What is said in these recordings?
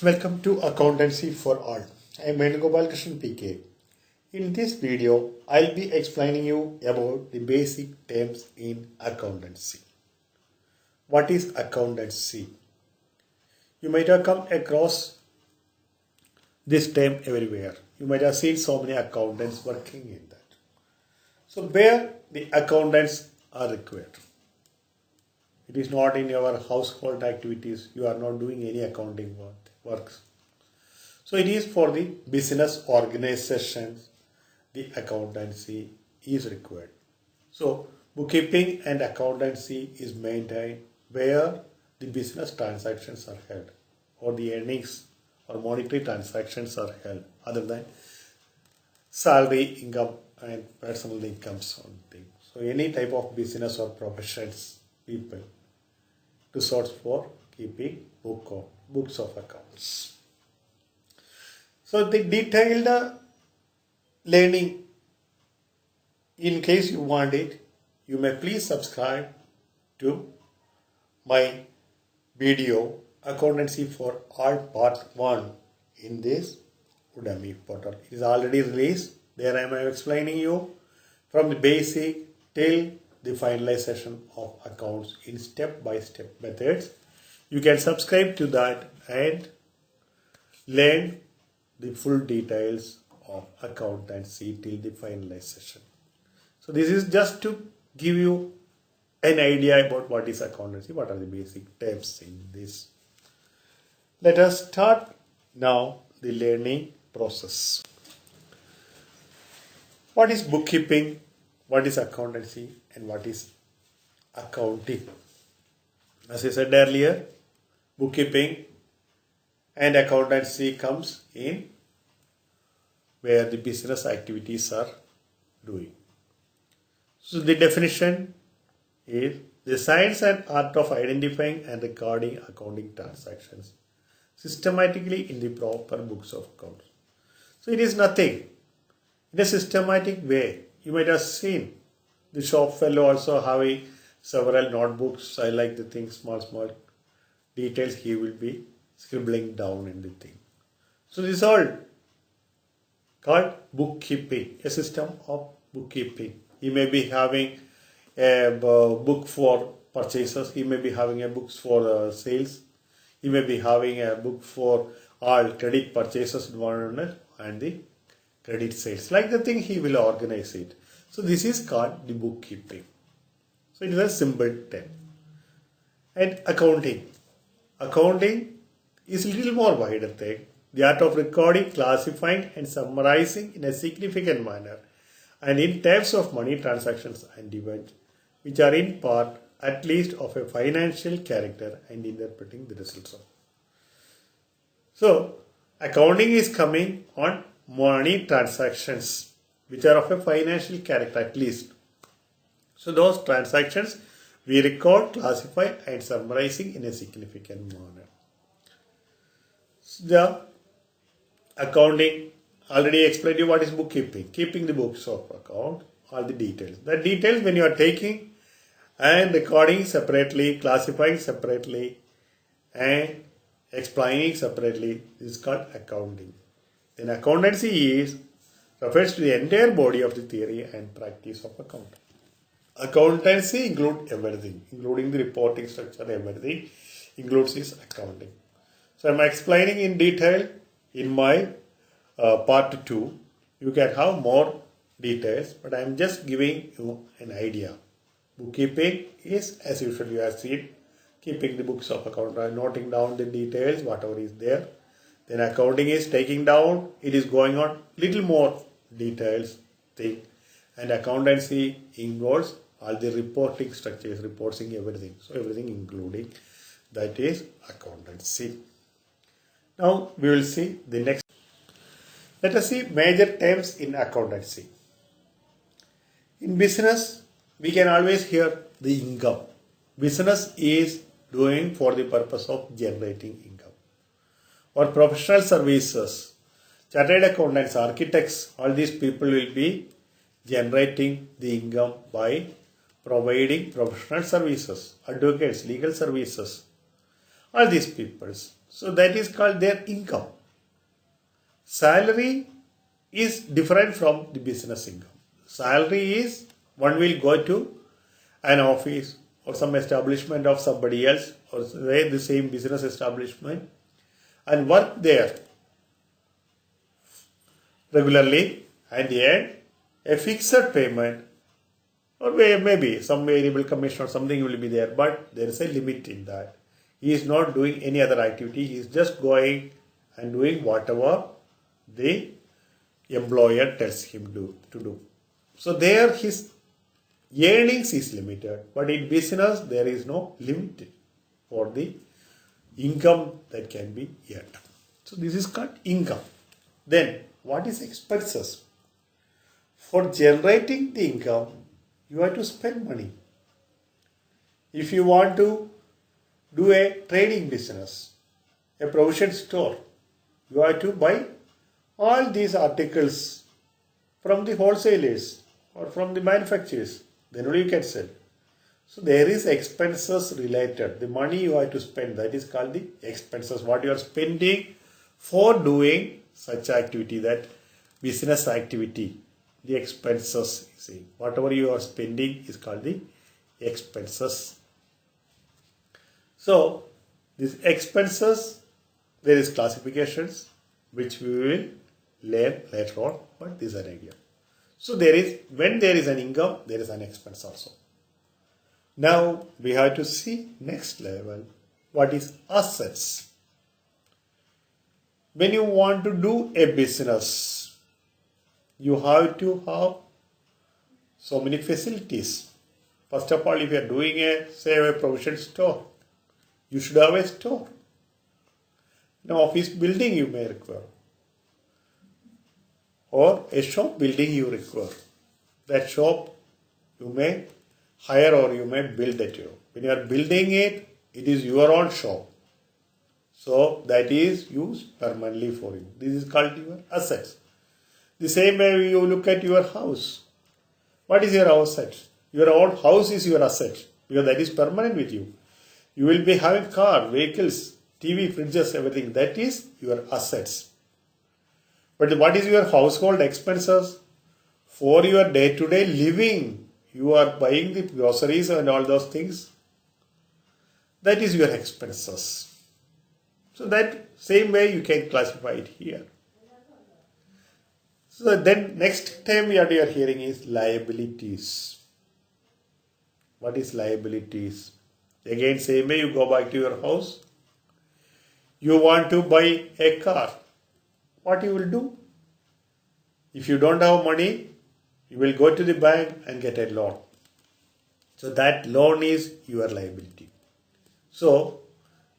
Welcome to Accountancy for All. I am Venugopal Krishnan PK. In this video, I'll be explaining you about the basic terms in accountancy. What is accountancy? You might have come across this term everywhere. You might have seen so many accountants working in that. So where the accountants are required. It is not in your household activities. You are not doing any accounting works. So it is for the business organizations. The accountancy is required. So bookkeeping and accountancy is maintained where the business transactions are held, or the earnings or monetary transactions are held, other than salary, income, and personal income something. So any type of business or professions people to source for keeping books of accounts. So the detailed learning, in case you want it, you may please subscribe to my video Accountancy for All Part 1 in this Udemy portal. It is already released. There I am explaining you from the basic till the finalization of accounts in step-by-step methods. You can subscribe to that and learn the full details of accountancy till the finalization. So this is just to give you an idea about what is accountancy, what are the basic terms in this. Let us start now the learning process. What is bookkeeping? What is accountancy? And what is accounting? As I said earlier, bookkeeping and accountancy comes in where the business activities are doing. So the definition is the science and art of identifying and recording accounting transactions systematically in the proper books of accounts. So it is nothing. In a systematic way, you might have seen the shop fellow also having several notebooks. I like the thing, small details he will be scribbling down in the thing. So this is all called bookkeeping, a system of bookkeeping. He may be having a book for purchases. He may be having a book for sales. He may be having a book for all credit purchases and the credit sales. Like the thing, he will organize it. So this is called the bookkeeping. So it is a simple term. And accounting. Accounting is a little more wider thing. The art of recording, classifying and summarizing in a significant manner and in terms of money transactions and events which are in part at least of a financial character and interpreting the results of. So accounting is coming on money transactions which are of a financial character at least. So those transactions we record, classify and summarizing in a significant manner. So the accounting, already explained you what is bookkeeping. Keeping the books of account, all the details. The details when you are taking and recording separately, classifying separately and explaining separately is called accounting. Then accountancy refers to the entire body of the theory and practice of accounting. Accountancy includes everything, including the reporting structure, everything includes this accounting. So I am explaining in detail in my part 2. You can have more details, but I am just giving you an idea. Bookkeeping is, as usual you have seen, keeping the books of account, noting down the details, whatever is there. Then accounting is taking down, it is going on little more details thing. And accountancy involves all the reporting structures, reporting everything. So everything including that is accountancy. Now we will see the next. Let us see major terms in accountancy. In business, we can always hear the income. Business is doing for the purpose of generating income. Or professional services, chartered accountants, architects, all these people will be generating the income by providing professional services, advocates, legal services. all these peoples. So that is called their income. Salary is different from the business income. Salary is one will go to an office or some establishment of somebody else or the same business establishment and work there regularly and earn a fixed payment, or maybe some variable commission or something will be there, but there is a limit in that. He is not doing any other activity, he is just going and doing whatever the employer tells him to do. So there his earnings is limited, but in business there is no limit for the income that can be earned. So this is called income. Then what is expenses? For generating the income, you have to spend money. If you want to do a trading business, a provision store, you have to buy all these articles from the wholesalers or from the manufacturers. Then only you can sell. So there is expenses related. The money you have to spend, that is called the expenses. What you are spending for doing such activity, that business activity, the expenses. See, whatever you are spending is called the expenses. So these expenses, there is classifications which we will learn later on, but this is an idea. So there is, when there is an income, there is an expense also. Now we have to see next level, what is assets. When you want to do a business, you have to have so many facilities. First of all, if you are doing a provision store, you should have a store. An office building you may require, or a shop building you require. That shop you may hire or you may build it. When you are building it, it is your own shop. So that is used permanently for you. This is called your assets. The same way you look at your house. What is your asset? Your own house is your asset because that is permanent with you. You will be having car, vehicles, TV, fridges, everything. That is your assets. But what is your household expenses? For your day-to-day living, you are buying the groceries and all those things. That is your expenses. So that same way you can classify it here. So then next term what you are hearing is liabilities. What is liabilities? Again same way you go back to your house. You want to buy a car. What you will do? If you don't have money, you will go to the bank and get a loan. So that loan is your liability. So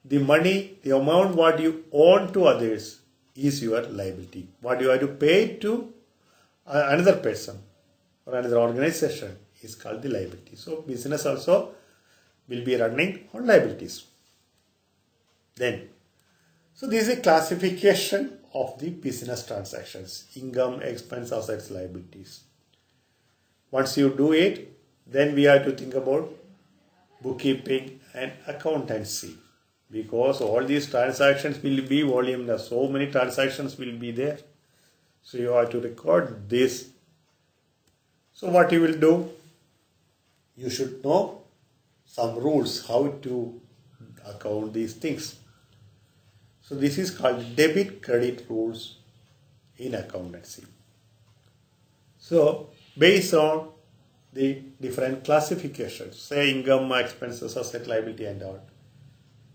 the money, the amount what you own to others is your liability. What you have to pay to another person or another organization is called the liability. So business also will be running on liabilities. Then, so this is a classification of the business transactions: income, expense, assets, liabilities. Once you do it, then we have to think about bookkeeping and accountancy, because all these transactions will be voluminous. So many transactions will be there. So you have to record this. So what you will do? You should know some rules how to account these things. So this is called debit credit rules in accountancy. So based on the different classifications, say income, expenses, asset, liability and all,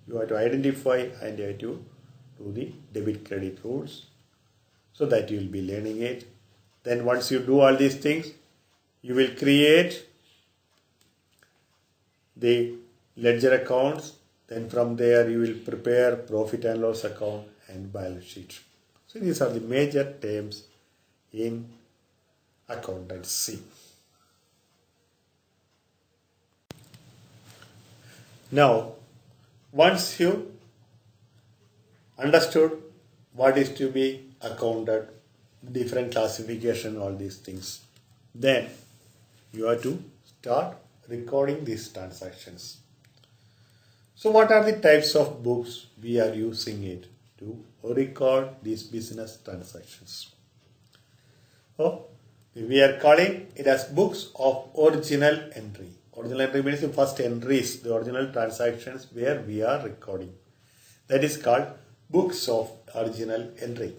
you have to identify and you have to do the debit credit rules, so that you will be learning it. Then once you do all these things, you will create the ledger accounts. Then from there you will prepare profit and loss account and balance sheet. So these are the major terms in accountancy. Now, once you understood what is to be accounted, different classification, all these things, then you have to start recording these transactions. So what are the types of books we are using it to record these business transactions? So we are calling it as books of original entry. Original entry means the first entries, the original transactions where we are recording. That is called books of original entry.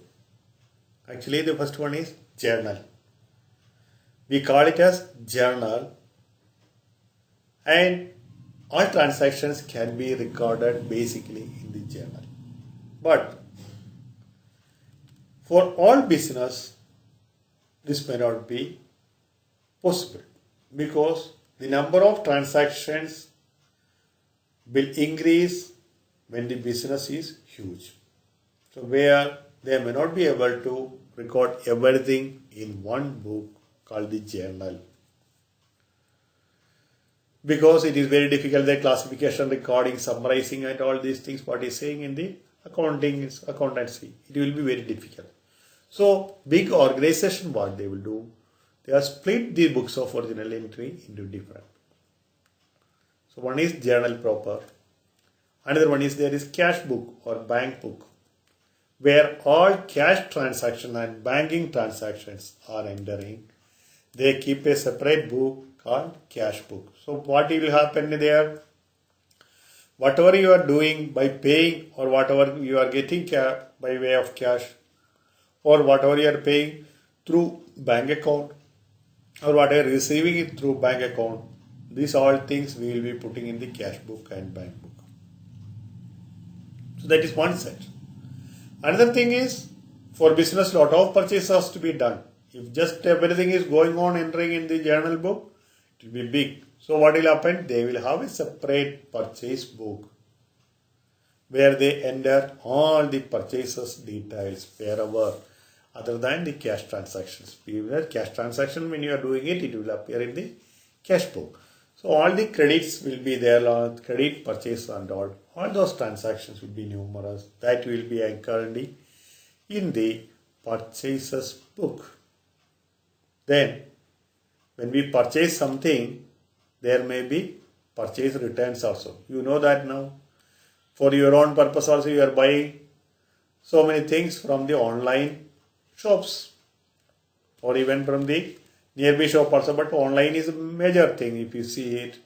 Actually, the first one is journal. We call it as journal, and all transactions can be recorded basically in the journal. But for all business, this may not be possible because the number of transactions will increase when the business is huge. So where they may not be able to record everything in one book called the journal, because it is very difficult, the classification, recording, summarizing and all these things what is saying in the accountancy, it will be very difficult. So big organization, what they will do, they have split the books of original entry into different. So one is journal proper, another one is there is cash book or bank book, where all cash transactions and banking transactions are entering. They keep a separate book called cash book. So what will happen there? Whatever you are doing by paying or whatever you are getting by way of cash, or whatever you are paying through bank account, or whatever receiving it through bank account, these all things we will be putting in the cash book and bank book. So that is one set. Another thing is, for business, lot of purchase has to be done. If just everything is going on entering in the journal book, it will be big. So what will happen? They will have a separate purchase book where they enter all the purchases details wherever other than the cash transactions. Cash transaction, when you are doing it, it will appear in the cash book. So all the credits will be there, credit, purchase and all those transactions will be numerous. That will be anchored in the purchases book. Then when we purchase something, there may be purchase returns also. You know that now. For your own purpose also, you are buying so many things from the online shops or even from the nearby shop also, but online is a major thing. If you see it,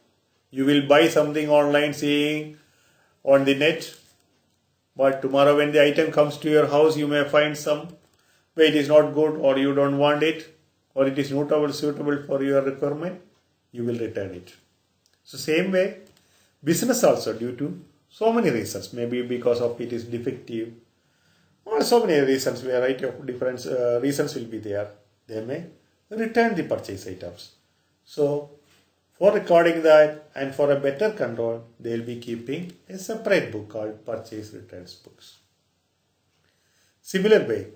you will buy something online seeing on the net, but tomorrow when the item comes to your house, you may find some way it is not good, or you don't want it, or it is not suitable for your requirement, you will return it. So same way, business also, due to so many reasons, maybe because of it is defective, or so many reasons, variety of different reasons will be there, they may return the purchase items. So for recording that and for a better control, they will be keeping a separate book called purchase returns books. Similar way,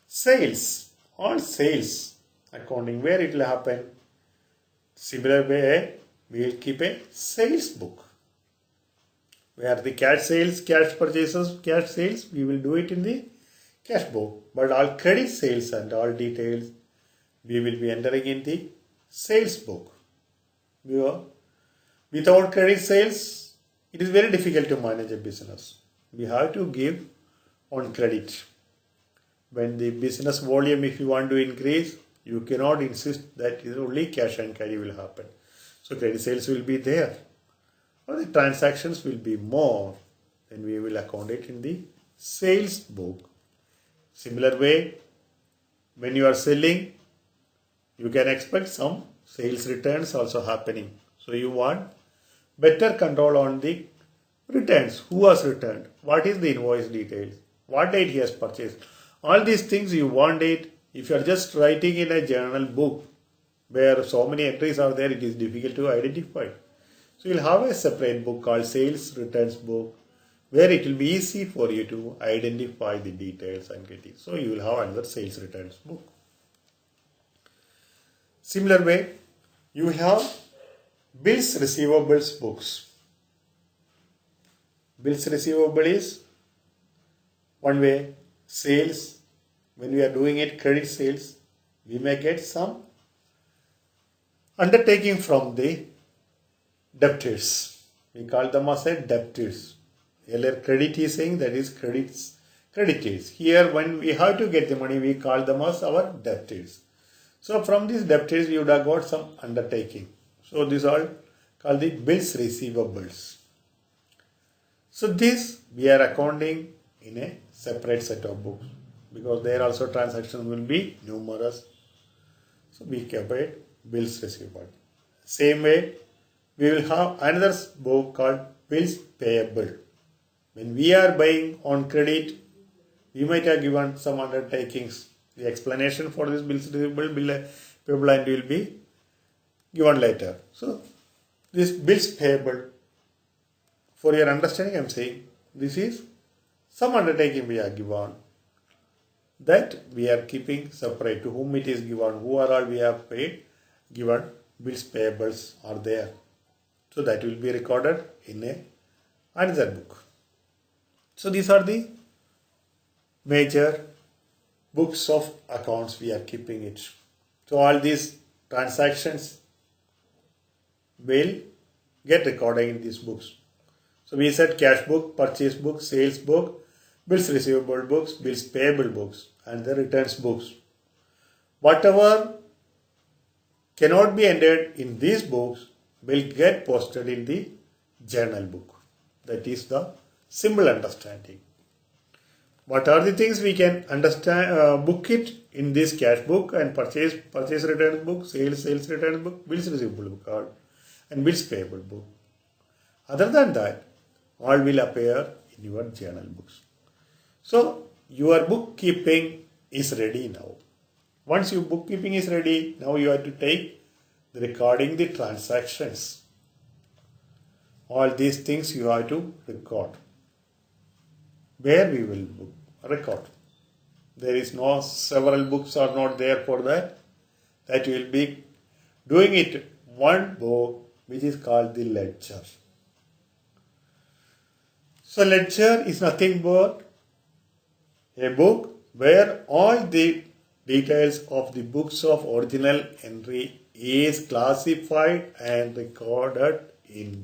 sales, all sales accounting, where it will happen, similar way, we will keep a sales book. Where the cash sales, cash purchases, cash sales, we will do it in the cash book. But all credit sales and all details, we will be entering in the sales book. Without credit sales, it is very difficult to manage a business. We have to give on credit. When the business volume, if you want to increase, you cannot insist that only cash and carry will happen. So credit sales will be there, or the transactions will be more, then we will account it in the sales book. Similar way, when you are selling, you can expect some sales returns also happening. So you want better control on the returns. Who has returned? What is the invoice details? What date he has purchased? All these things you want it. If you are just writing in a journal book where so many entries are there, it is difficult to identify. So you will have a separate book called sales returns book, where it will be easy for you to identify the details and get it. So you will have another sales returns book. Similar way, you will have bills receivables books. Bills receivable is one way. Sales, when we are doing it, credit sales, we may get some undertaking from the debtors. we call them as a debtors. Earlier credit is saying that is creditors. Here when we have to get the money, we call them as our debtors. So from these debtors we would have got some undertaking. So these are called the bills receivables. So this we are accounting in a separate set of books because there also transactions will be numerous. So we kept it bills receivable. Same way we will have another book called bills payable. When we are buying on credit, we might have given some undertakings. The explanation for this bills receivable, bill payable and will be given later. So this bills payable, for your understanding I am saying, this is some undertaking we are given that we are keeping separate. To whom it is given, who are all we have paid, given bills payables are there. So that will be recorded in another book. So these are the major books of accounts we are keeping it. So all these transactions will get recorded in these books. So we said cash book, purchase book, sales book, bills receivable books, bills payable books and the returns books. Whatever cannot be entered in these books will get posted in the journal book. That is the simple understanding. What are the things we can understand, book it in this cash book and purchase returns book, sales returns book, bills receivable book and bills payable book. Other than that, all will appear in your journal books. So your bookkeeping is ready now. Once your bookkeeping is ready, now you have to take the recording the transactions. All these things you have to record. Where we will record. There is no several books are not there for that. That will be doing it one book which is called the ledger. So ledger is nothing but a book where all the details of the books of original entry is classified and recorded it.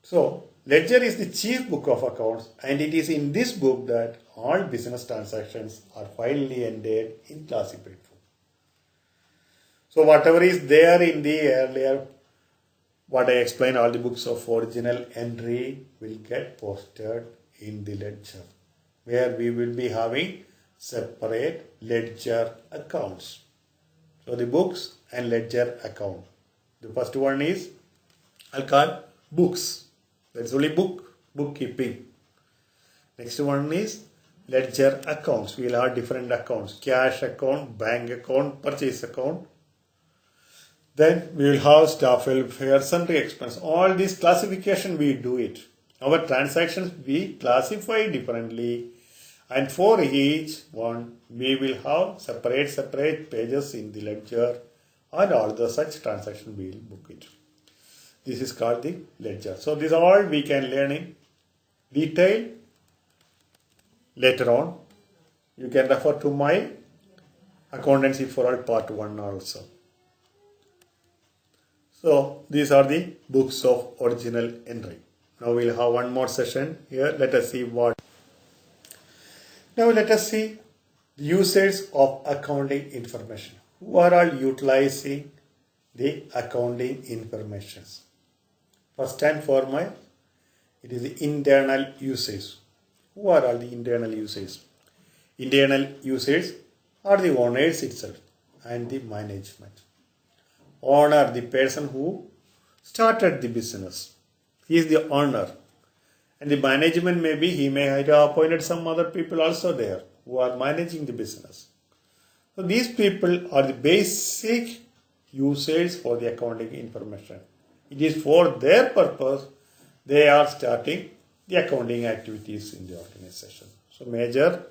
So ledger is the chief book of accounts and it is in this book that all business transactions are finally entered in classified form. So whatever is there in the earlier, what I explained, all the books of original entry will get posted in the ledger, where we will be having separate ledger accounts. So the books and ledger account. The first one is I'll call books. That's only bookkeeping. Next one is ledger accounts. We will have different accounts. Cash account, bank account, purchase account. Then we will have staff welfare, sundry expense. All these classification we do it. Our transactions we classify differently. And for each one we will have separate pages in the ledger and all the such transaction we will book it. This is called the ledger. So this all we can learn in detail later on. You can refer to my Accountancy for All Part 1 also. So these are the books of original entry. Now we'll have one more session here. Let us see what. Now let us see the usage of accounting information. Who are all utilizing the accounting informations? First and foremost, it is the internal usage. Who are all the internal users? Internal users are the owners itself and the management. Owner, the person who started the business. He is the owner. And the management maybe he may have appointed some other people also there who are managing the business. So these people are the basic users for the accounting information. It is for their purpose they are starting the accounting activities in the organization. So major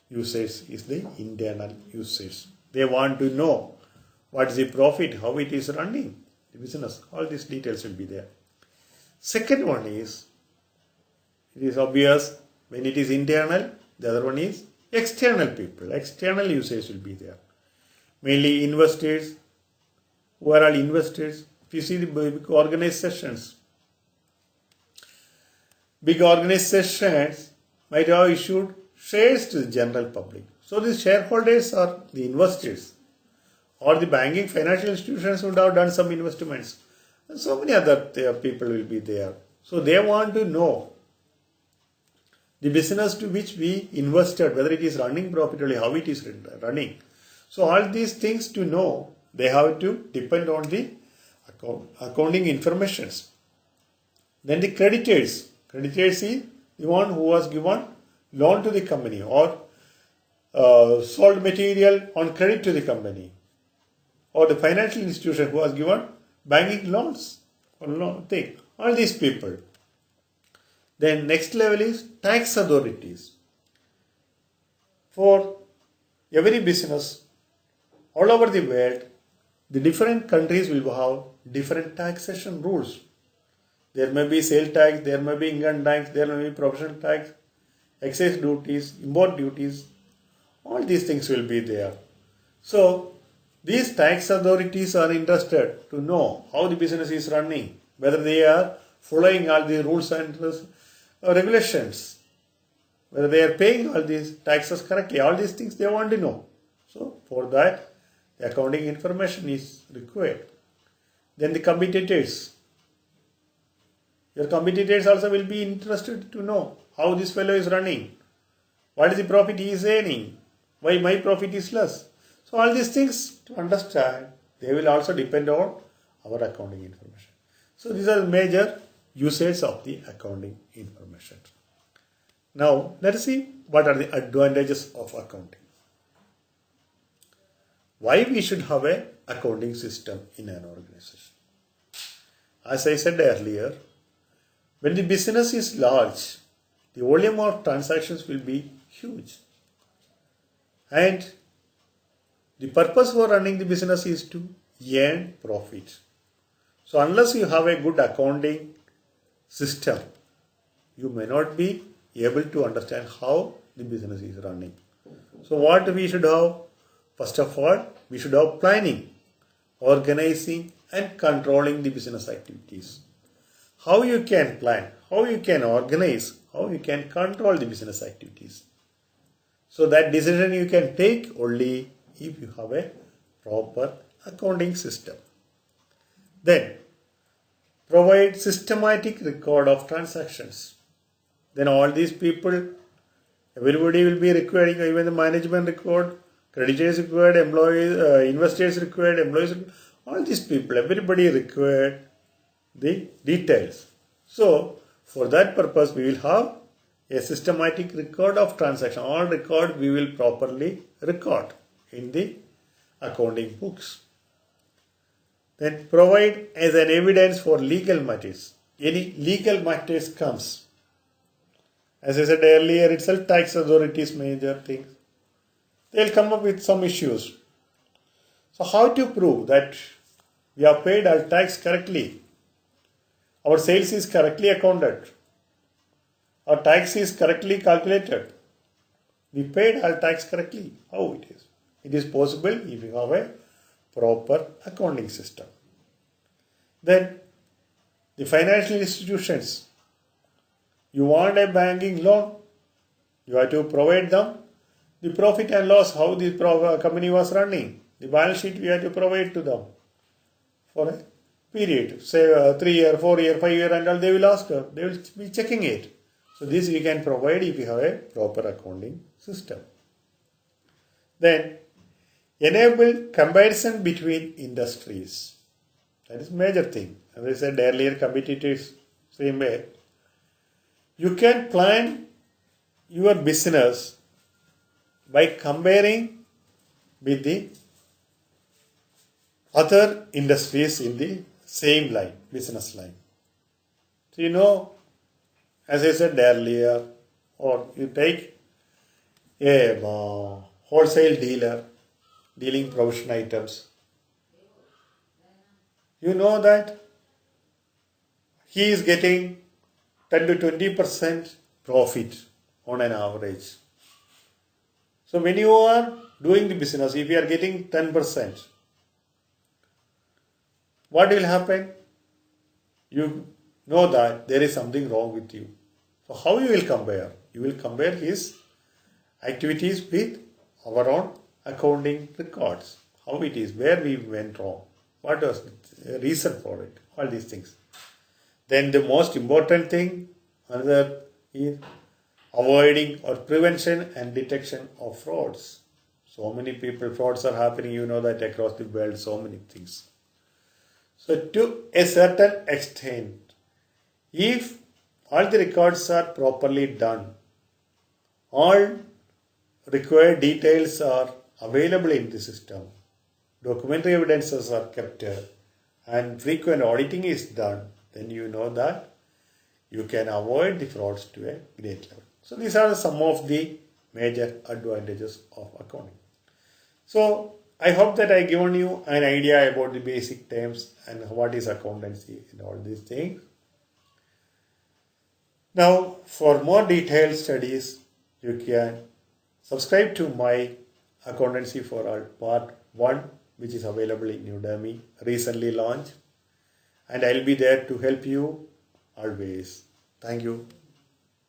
usage is the internal usage. They want to know what is the profit, how it is running the business. All these details will be there. Second one is, it is obvious when it is internal, the other one is external people. External usage will be there. Mainly investors. Who are all investors? If you see the big organizations might have issued shares to the general public. So the shareholders or the investors or the banking financial institutions would have done some investments. And so many other people will be there. So they want to know the business to which we invested, whether it is running profitably, how it is running. So all these things to know, they have to depend on the accounting informations. Then the creditors. Creditors is the one who was given loan to the company or sold material on credit to the company, or the financial institution who has given banking loans or loan thing. All these people. Then next level is tax authorities. For every business all over the world, the different countries will have different taxation rules. There may be sale tax, there may be income tax, there may be provision tax, excise duties, import duties. All these things will be there. So these tax authorities are interested to know how the business is running, whether they are following all the rules and regulations, whether they are paying all these taxes correctly. All these things they want to know. So for that, the accounting information is required. Then the competitors. Your competitors also will be interested to know how this fellow is running, what is the profit he is earning, why my profit is less. So all these things to understand, they will also depend on our accounting information. So these are the major usages of the accounting information. Now let us see what are the advantages of accounting. Why we should have an accounting system in an organization. As I said earlier, when the business is large, the volume of transactions will be huge. And the purpose for running the business is to earn profit. So unless you have a good accounting system, you may not be able to understand how the business is running. So what we should have? First of all, we should have planning, organizing and controlling the business activities. How you can plan, how you can organize, how you can control the business activities. So that decision you can take only if you have a proper accounting system. Then provide systematic record of transactions. Then all these people, everybody will be requiring, even the management record, creditors required, employees, investors required, employees, all these people, everybody required the details. So for that purpose we will have a systematic record of transaction. All record we will properly record in the accounting books. Then provide as an evidence for legal matters. Any legal matters comes. As I said earlier, itself tax authorities major things. They will come up with some issues. So how to prove that we have paid our tax correctly? Our sales is correctly accounted. Our tax is correctly calculated. We paid our tax correctly. How it is? It is possible if you have a proper accounting system. Then the financial institutions. You want a banking loan, you have to provide them the profit and loss, how the company was running. The balance sheet we have to provide to them for a period, say 3 year, 4 year, 5 year and all. They will ask, they will be checking it. So this we can provide if you have a proper accounting system. Then enable comparison between industries. That is major thing. As I said earlier, competitors, same way. You can plan your business by comparing with the other industries in the same line, business line. So you know, as I said earlier, or you take a wholesale dealer dealing provision items. You know that he is getting 10 to 20% profit on an average. So when you are doing the business, if you are getting 10%, what will happen? You know that there is something wrong with you. So how you will compare? You will compare his activities with our own accounting records. How it is, where we went wrong, what was the reason for it, all these things. Then the most important thing, another is avoiding or prevention and detection of frauds. So many people, frauds are happening, you know that across the world, so many things. So to a certain extent, if all the records are properly done, all required details are available in the system, documentary evidences are kept, and frequent auditing is done, then you know that you can avoid the frauds to a great level. So these are some of the major advantages of accounting. So I hope that I given you an idea about the basic terms and what is accountancy and all these things. Now for more detailed studies, you can subscribe to my Accountancy for All Part 1, which is available in Udemy, recently launched, and I'll be there to help you always. Thank you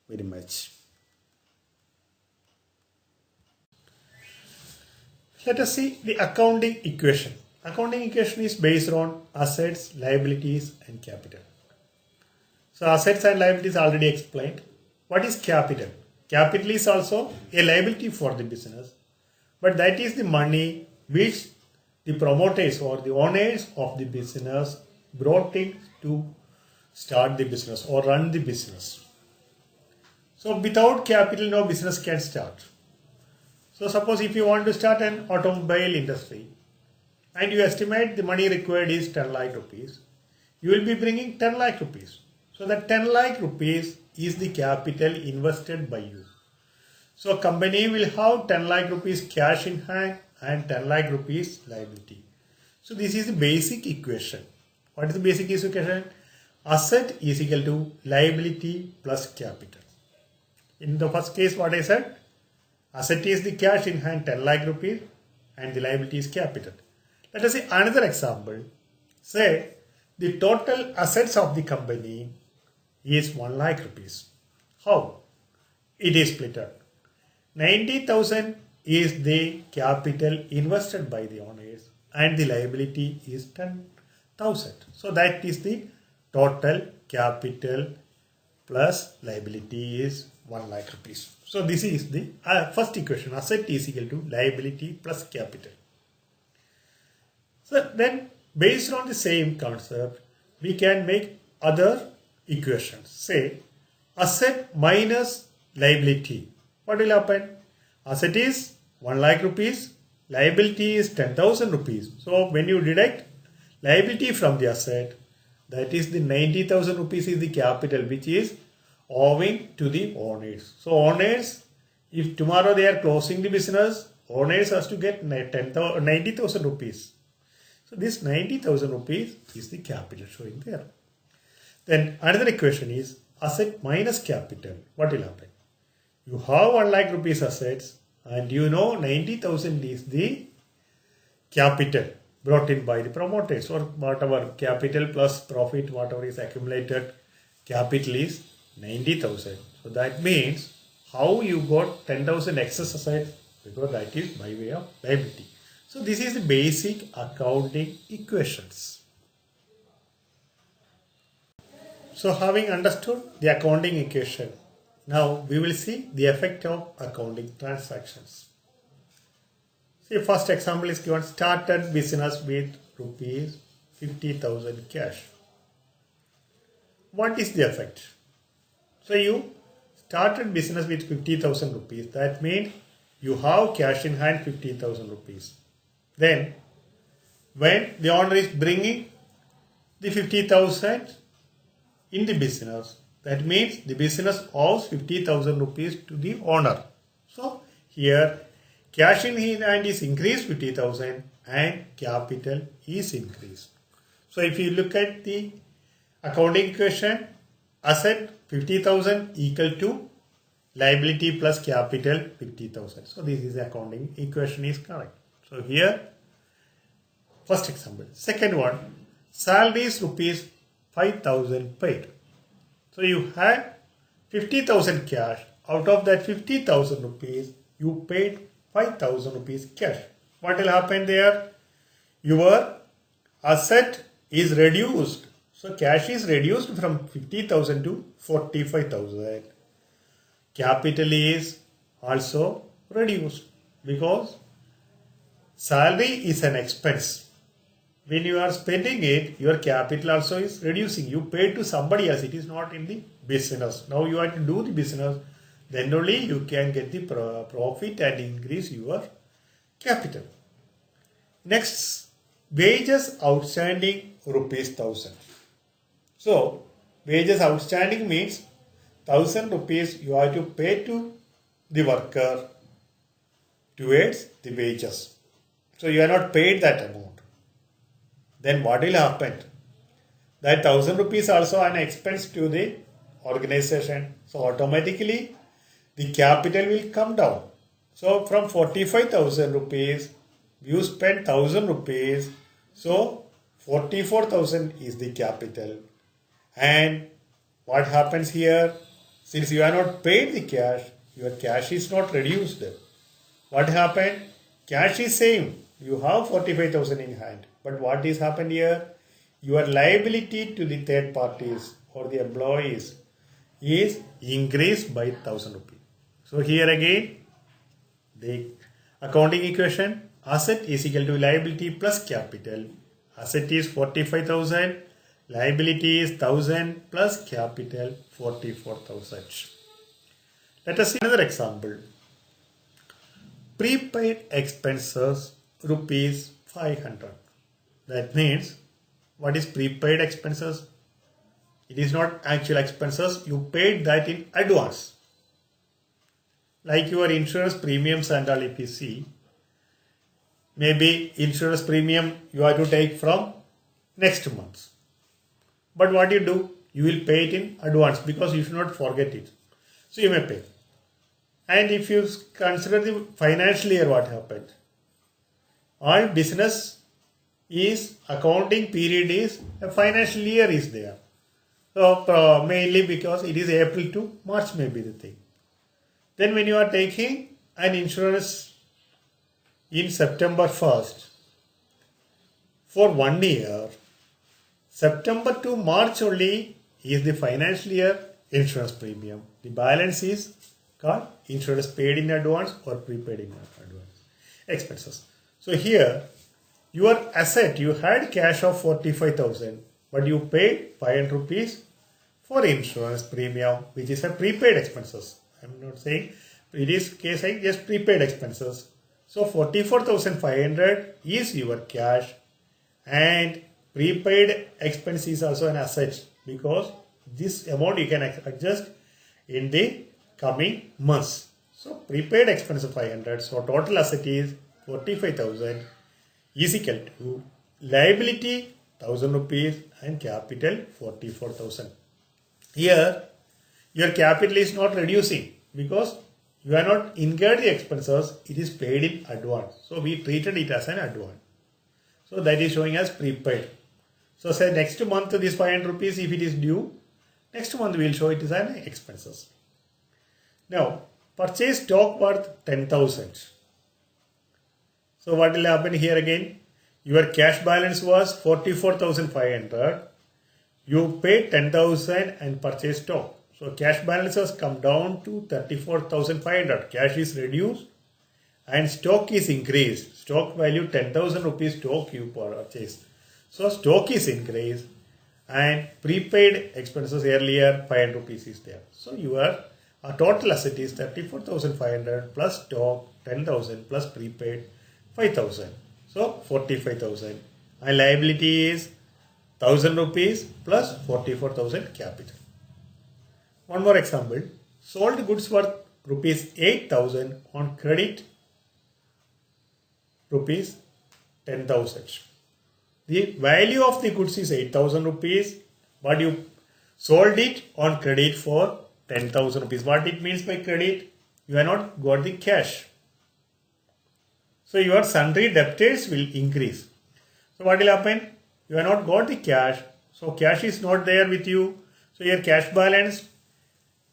very much. Let us see the accounting equation. Accounting equation is based on assets, liabilities and capital. So assets and liabilities already explained. What is capital? Capital is also a liability for the business, but that is the money which the promoters or the owners of the business brought in to start the business or run the business. So without capital, no business can start. So suppose if you want to start an automobile industry and you estimate the money required is 10 lakh rupees, you will be bringing 10 lakh rupees. So that 10 lakh rupees is the capital invested by you. So company will have 10 lakh rupees cash in hand and 10 lakh rupees liability. So this is the basic equation. What is the basic equation? Asset is equal to liability plus capital. In the first case what I said, asset is the cash in hand 10 lakh rupees and the liability is capital. Let us see another example. Say the total assets of the company is 1 lakh rupees. How? It is split up. 90,000 is the capital invested by the owners and the liability is 10,000. So that is the total capital plus liability is 1 lakh rupees. So this is the first equation. Asset is equal to liability plus capital. So then based on the same concept, we can make other equations. Say asset minus liability. What will happen? Asset is 1 lakh rupees, liability is 10,000 rupees. So when you deduct liability from the asset, that is the 90,000 rupees is the capital which is owing to the owners. So owners, if tomorrow they are closing the business, owners has to get 90,000 rupees. So this 90,000 rupees is the capital showing there. Then another equation is asset minus capital. What will happen? You have 1 lakh rupees assets and you know 90,000 is the capital brought in by the promoters, or whatever capital plus profit, whatever is accumulated, capital is 90,000. So that means how you got 10,000 excess asset? Because that is by way of liability. So this is the basic accounting equations. So having understood the accounting equation, now we will see the effect of accounting transactions. See, first example is given: started business with rupees 50,000 cash. What is the effect? So you started business with 50,000 rupees. That means you have cash in hand 50,000 rupees. Then when the owner is bringing the 50,000 in the business, that means the business owes 50,000 rupees to the owner. So here cash in hand is increased 50,000 and capital is increased. So if you look at the accounting equation, asset 50,000 equal to liability plus capital 50,000. So this is the accounting equation is correct. So here first example. Second one, salary is rupees 5,000 paid. So you had 50,000 cash. Out of that 50,000 rupees, you paid 5,000 rupees cash. What will happen there? Your asset is reduced. So cash is reduced from 50,000 to 45,000. Capital is also reduced because salary is an expense. When you are spending it, your capital also is reducing. You pay to somebody else. It is not in the business. Now you have to do the business. Then only you can get the profit and increase your capital. Next, wages outstanding rupees 1,000. So, wages outstanding means 1,000 rupees you have to pay to the worker towards the wages. So, you are not paid that amount. Then what will happen? That 1,000 rupees also an expense to the organization. So, automatically the capital will come down. So, from 45,000 rupees, you spend 1,000 rupees. So, 44,000 is the capital. And what happens here? Since you are not paid the cash, your cash is not reduced. What happened? Cash is same. You have 45,000 in hand. But what is happened here? Your liability to the third parties or the employees is increased by 1,000 rupees. So here again, the accounting equation, asset is equal to liability plus capital. Asset is 45,000. Liability is 1,000 plus capital 44,000. Let us see another example. Prepaid expenses rupees 500. That means, what is prepaid expenses? It is not actual expenses. You paid that in advance. Like your insurance premiums and all, if you see, maybe insurance premium you have to take from next month. But what you do? You will pay it in advance because you should not forget it. So you may pay. And if you consider the financial year, what happened? All business is accounting period is a financial year is there. So mainly because it is April to March may be the thing. Then when you are taking an insurance in September 1st for 1 year, September to March only is the financial year insurance premium. The balance is called insurance paid in advance or prepaid in advance expenses. So here your asset, you had cash of 45,000 but you paid 500 rupees for insurance premium, which is a prepaid expenses. I am not saying it is case like just prepaid expenses. So 44,500 is your cash and prepaid expense is also an asset because this amount you can adjust in the coming months. So prepaid expense of 500. So total asset is 45,000 is equal to liability 1,000 rupees and capital 44,000. Here your capital is not reducing because you are not incurred the expenses, it is paid in advance. So we treated it as an advance. So that is showing as prepaid. So say next month this 500 rupees if it is due, next month we will show it as an expenses. Now purchase stock worth 10,000. So what will happen here again? Your cash balance was 44,500. You paid 10,000 and purchased stock. So cash balance has come down to 34,500. Cash is reduced and stock is increased. Stock value 10,000 rupees stock you purchased. So stock is increased and prepaid expenses earlier 500 rupees is there. So your total asset is 34,500 plus stock 10,000 plus prepaid 5,000. So 45,000 and liability is 1,000 rupees plus 44,000 capital. One more example. Sold goods worth rupees 8,000 on credit rupees 10,000. The value of the goods is 8,000 rupees but you sold it on credit for 10,000 rupees. What it means by credit? You have not got the cash. So your sundry debtors will increase. So what will happen? you have not got the cash. So cash is not there with you. So your cash balance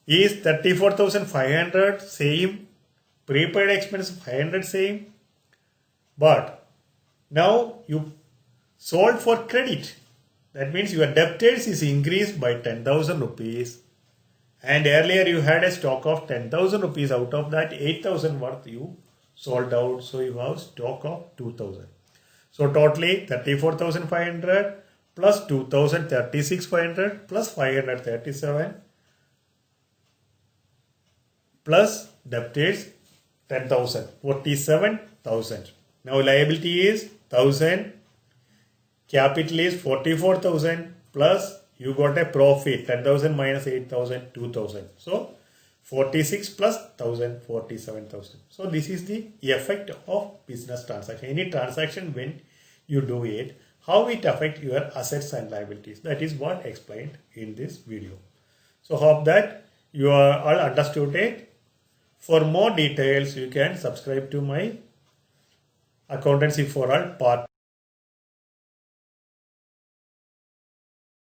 is 34,500 same. Prepaid expense 500 same. But now you sold for credit. That means your debtors is increased by 10,000 rupees. And earlier you had a stock of 10,000 rupees. Out of that 8,000 worth you sold out. So you have stock of 2,000. So totally 34,500 plus 2,000 36,500 plus 537 plus debtors 10,000 47,000. Now liability is 1,000. Capital is 44,000 plus you got a profit 10,000 minus 8,000 2,000. So 46 plus 1,000 47,000. So this is the effect of business transaction. Any transaction when you do it, how it affect your assets and liabilities. That is what explained in this video. So hope that you are all understood it. For more details, you can subscribe to my Accountancy for All part.